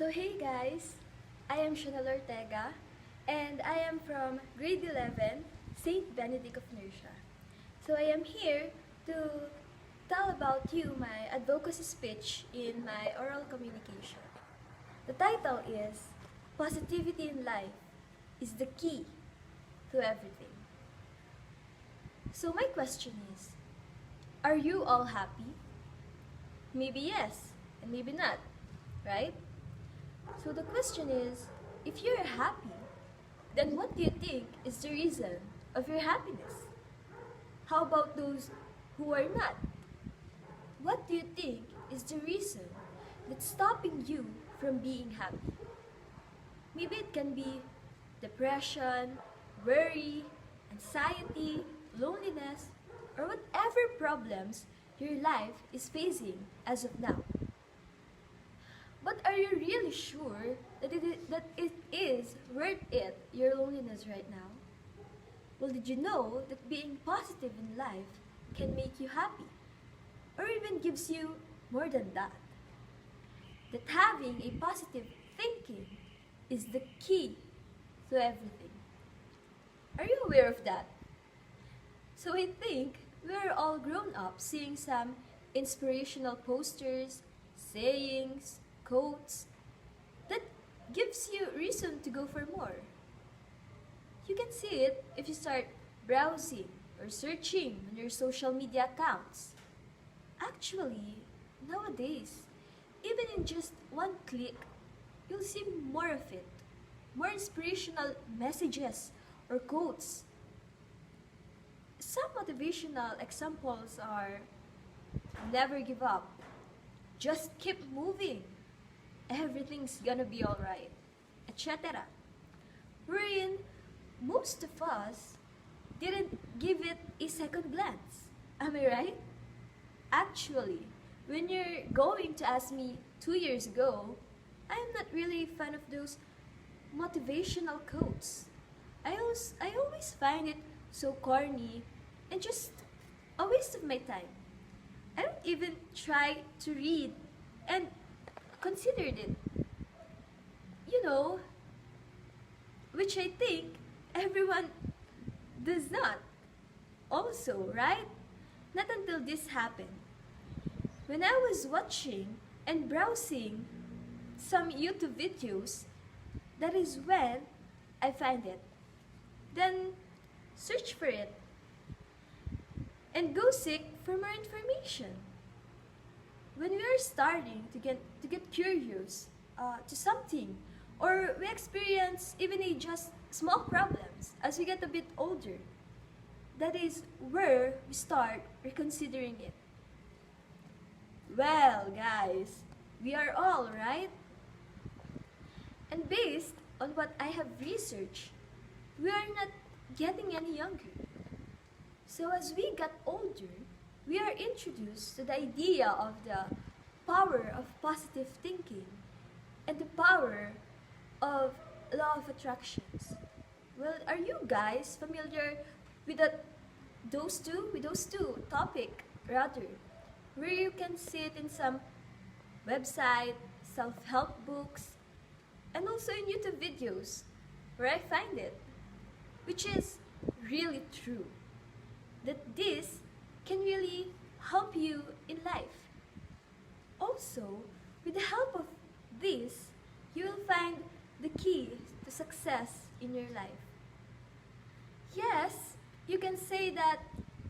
So hey guys, I am Zyannel Ortega and I am from grade 11, St. Benedict of Nursia. So I am here to tell about you my advocacy speech in my oral communication. The title is Positivity in Life is the Key to Everything. So my question is, are you all happy? Maybe yes, and maybe not, right? So the question is, if you're happy, then what do you think is the reason of your happiness? How about those who are not? What do you think is the reason that's stopping you from being happy? Maybe it can be depression, worry, anxiety, loneliness, or whatever problems your life is facing as of now. But are you really sure that it is worth it, your loneliness right now? Well, did you know that being positive in life can make you happy? Or even gives you more than that? That having a positive thinking is the key to everything. Are you aware of that? So I think we're all grown up seeing some inspirational posters, sayings, quotes that gives you reason to go for more. You can see it if you start browsing or searching on your social media accounts. Actually, nowadays, even in just one click, you'll see more of it. More inspirational messages or quotes. Some motivational examples are never give up, just keep moving, everything's gonna be alright, etc. Wherein most of us didn't give it a second glance. Am I right? Actually, when you're going to ask me 2 years ago, I'm not really a fan of those motivational quotes. I always find it so corny and just a waste of my time. I don't even try to read and considered it. You know, which I think everyone does not. Also, right? Not until this happened. When I was watching and browsing some YouTube videos, that is when I find it. Then search for it and go seek for more information. When we are starting to get curious to something, or we experience even a just small problems as we get a bit older, that is where we start reconsidering it. Well, guys, we are all right. And based on what I have researched, we are not getting any younger. So as we got older, we are introduced to the idea of the power of positive thinking and the power of law of attractions. Well, are you guys familiar with those two topic rather, where you can see it in some website, self-help books, and also in YouTube videos, where I find it, which is really true, that this can really help you in life. Also, with the help of this, you will find the key to success in your life. Yes, you can say that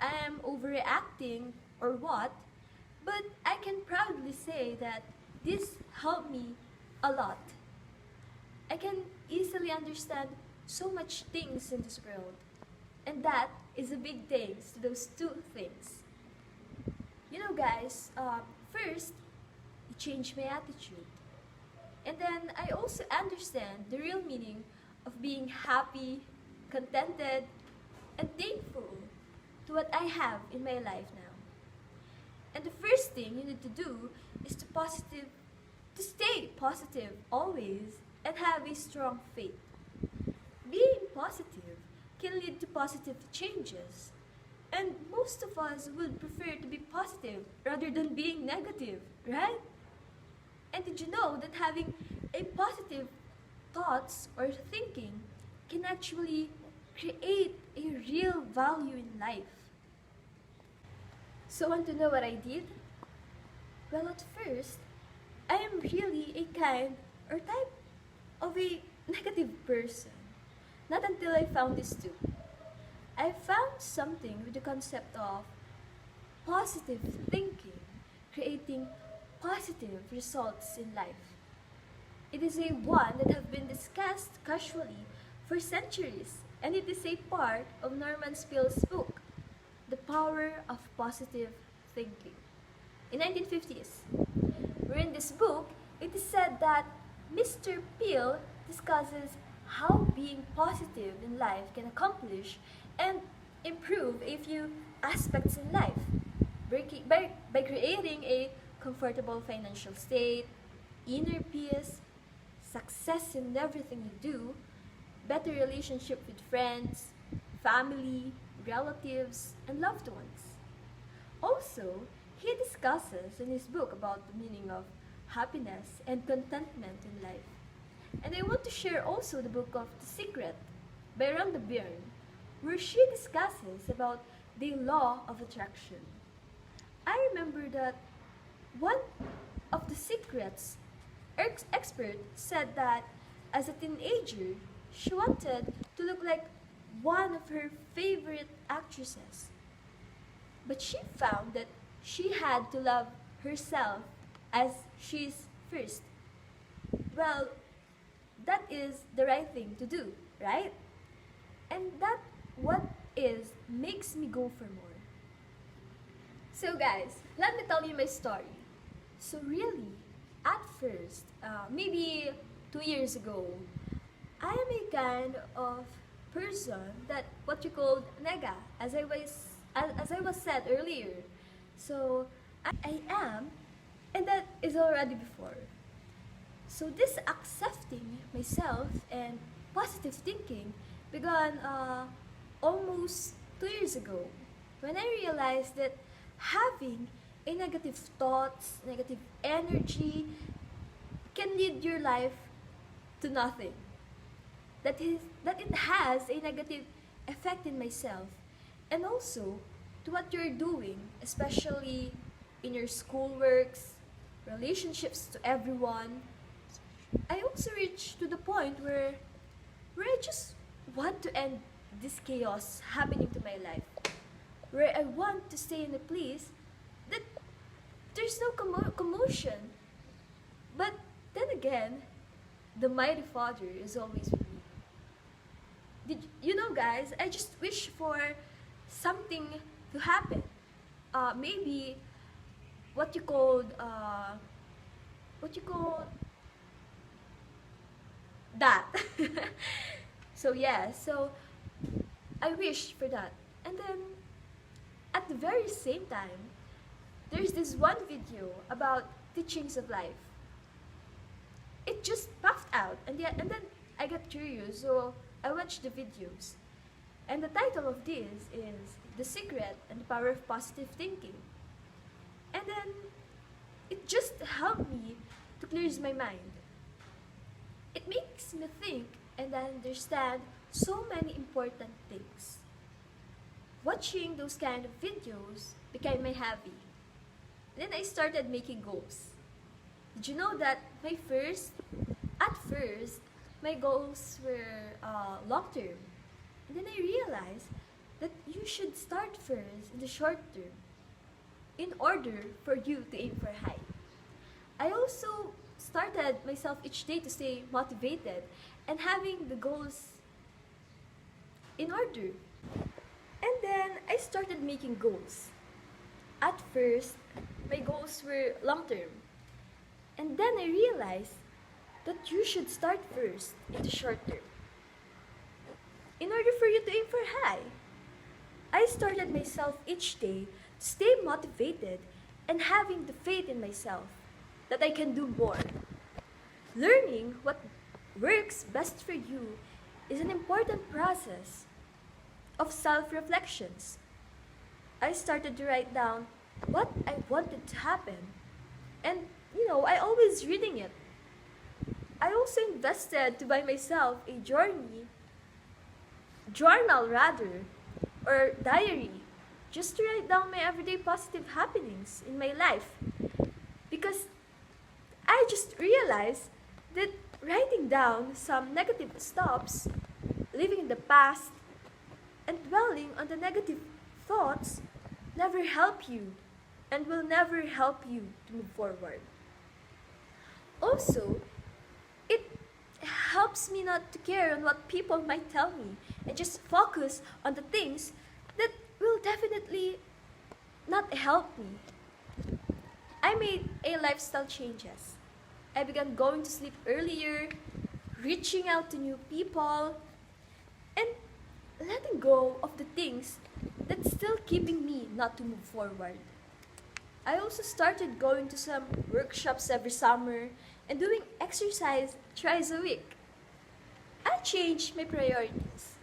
I am overreacting or what, but I can proudly say that this helped me a lot. I can easily understand so much things in this world, and that is a big thanks to those two things. You know, guys, first, it changed my attitude. And then I also understand the real meaning of being happy, contented, and thankful to what I have in my life now. And the first thing you need to do is to stay positive always and have a strong faith. Being positive can lead to positive changes. And most of us would prefer to be positive rather than being negative, right? And did you know that having a positive thoughts or thinking can actually create a real value in life? So want to know what I did? Well, at first, I am really a kind or type of a negative person. Not until I found this too. I found something with the concept of positive thinking, creating positive results in life. It is a one that have been discussed casually for centuries, and it is a part of Norman Peale's book, The Power of Positive Thinking. In 1950s, wherein this book, it is said that Mr. Peale discusses how being positive in life can accomplish and improve a few aspects in life by creating a comfortable financial state, inner peace, success in everything you do, better relationship with friends, family, relatives, and loved ones. Also, he discusses in his book about the meaning of happiness and contentment in life. And I want to share also the book of The Secret by Rhonda Byrne, where she discusses about the law of attraction. I remember that one of the secrets expert said that as a teenager, she wanted to look like one of her favorite actresses. But she found that she had to love herself as she's first. Well, that is the right thing to do, right? And that what is makes me go for more. So guys, let me tell you my story. So really, at first, maybe 2 years ago, I am a kind of person that what you call nega, as I was said earlier. So I am, and that is already before. So this accepting myself and positive thinking began almost 2 years ago when I realized that having a negative thoughts, negative energy can lead your life to nothing. That it has a negative effect in myself and also to what you're doing, especially in your schoolworks, relationships to everyone. I also reached to the point where I just want to end this chaos happening to my life, where I want to stay in a place that there's no commotion. But then again, the mighty Father is always with me. Did you know, guys? I just wish for something to happen. Maybe what you called that. So yeah, so I wish for that. And then at the very same time, there's this one video about teachings of life. It just popped out, and then I got curious, so I watched the videos. And the title of this is The Secret and the Power of Positive Thinking. And then it just helped me to clear my mind. It makes me think and understand so many important things. Watching those kind of videos became my hobby. Then I started making goals. Did you know that at first, my goals were long-term. And then I realized that you should start first in the short term in order for you to aim for high. I also started myself each day to stay motivated and having the goals in order. And then I started making goals. At first, my goals were long-term. And then I realized that you should start first in the short term in order for you to aim for high. I started myself each day to stay motivated and having the faith in myself that I can do more. Learning what works best for you is an important process of self-reflections. I started to write down what I wanted to happen and I always reading it. I also invested to buy myself a journal rather, or diary, just to write down my everyday positive happenings in my life. Because I just realized that writing down some negative stops, living in the past, and dwelling on the negative thoughts never help you and will never help you to move forward. Also, it helps me not to care on what people might tell me and just focus on the things that will definitely not help me. I made a lifestyle changes. I began going to sleep earlier, reaching out to new people, and letting go of the things that's still keeping me not to move forward. I also started going to some workshops every summer and doing exercise twice a week. I changed my priorities.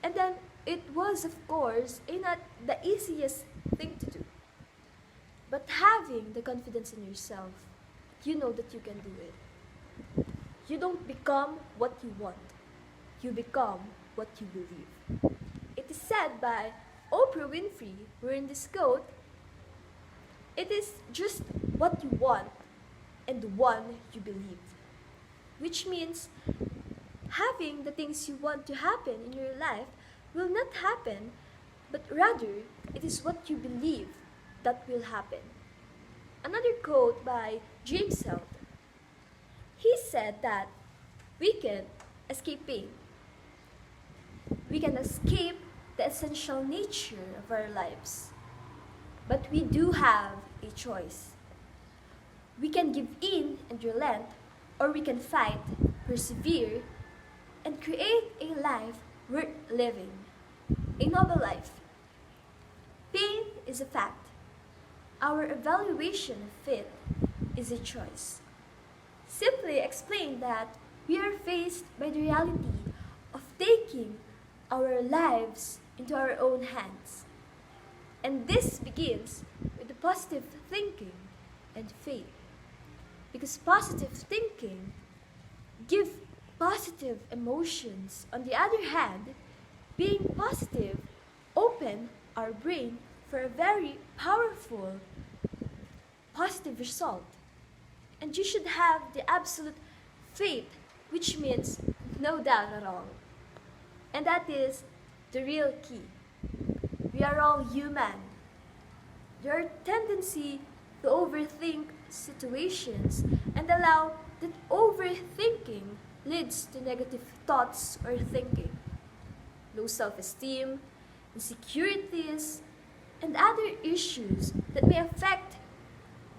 And then it was, of course, not the easiest thing to do. But having the confidence in yourself, you know that you can do it. You don't become what you want. You become what you believe. It is said by Oprah Winfrey, wherein this quote, it is just what you want and the one you believe. Which means having the things you want to happen in your life will not happen, but rather it is what you believe that will happen. Another quote by James Health. He said that we can escape pain. We can escape the essential nature of our lives. But we do have a choice. We can give in and relent, or we can fight, persevere, and create a life worth living. A noble life. Pain is a fact. Our evaluation of it is a choice. Simply explain that we are faced by the reality of taking our lives into our own hands. And this begins with the positive thinking and faith. Because positive thinking gives positive emotions. On the other hand, being positive open our brain for a very powerful positive result. And you should have the absolute faith, which means no doubt at all. And that is the real key. We are all human. There are tendency to overthink situations and allow that overthinking leads to negative thoughts or thinking, low self-esteem, insecurities, and other issues that may affect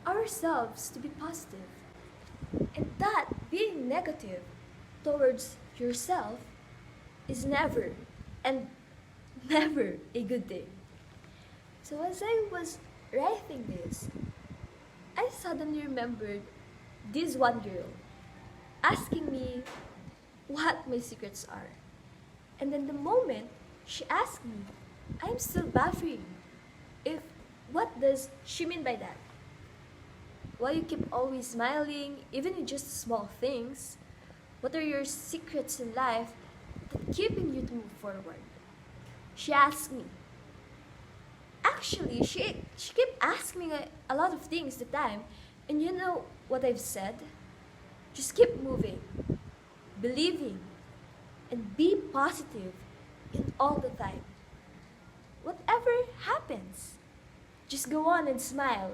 ourselves to be positive. And that being negative towards yourself is never and never a good thing. So as I was writing this, I suddenly remembered this one girl asking me what my secrets are. And then the moment she asked me, I'm still baffling. What does she mean by that? Why you keep always smiling, even in just small things? What are your secrets in life that keeping you to move forward? She asked me. Actually, she kept asking me a lot of things at the time. And you know what I've said? Just keep moving, believing, and be positive in all the time. Whatever happens, just go on and smile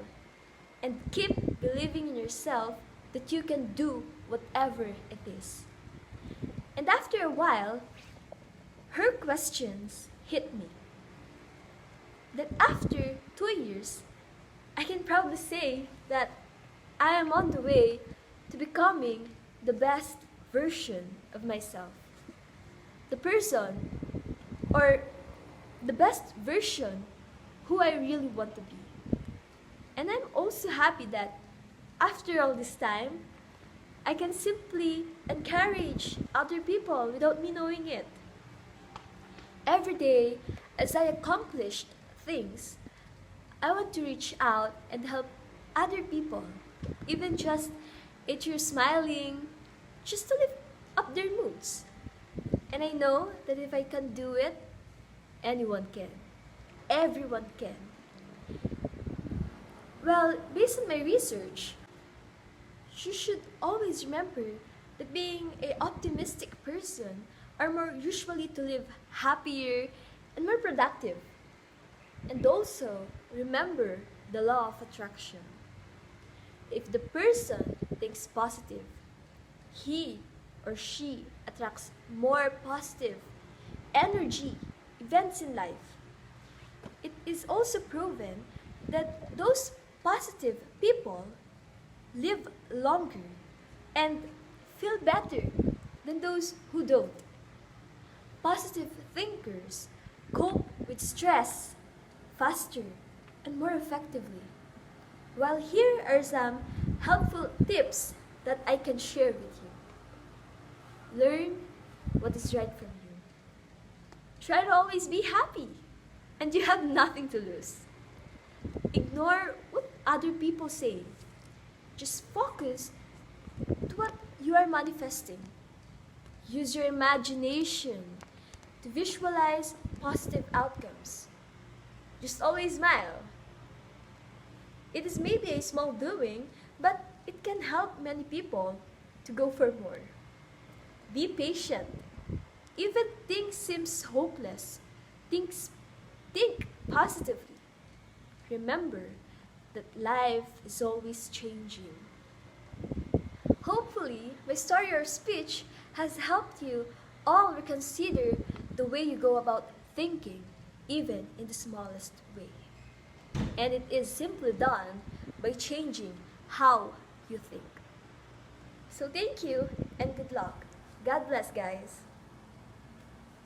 and keep believing in yourself that you can do whatever it is. And after a while, her questions hit me. That after 2 years, I can proudly say that I am on the way to becoming the best version of myself. The person, or the best version who I really want to be. And I'm also happy that after all this time, I can simply encourage other people without me knowing it. Every day, as I accomplished things, I want to reach out and help other people even just if you're smiling, just to lift up their moods. And I know that if I can do it, anyone can. Everyone can. Well, based on my research, you should always remember that being an optimistic person are more usually to live happier and more productive. And also, remember the law of attraction. If the person thinks positive, he or she attracts more positive energy, events in life. It is also proven that those positive people live longer and feel better than those who don't. Positive thinkers cope with stress faster and more effectively. Well, here are some helpful tips that I can share with you. Learn what is right for you. Try to always be happy, and you have nothing to lose. Ignore what other people say. Just focus to what you are manifesting. Use your imagination to visualize positive outcomes. Just always smile. It is maybe a small doing, but it can help many people to go for more. Be patient. Even things seems hopeless, think positively. Remember that life is always changing. Hopefully, my story or speech has helped you all reconsider the way you go about thinking, even in the smallest way. And it is simply done by changing how you think. So thank you and good luck. God bless, guys.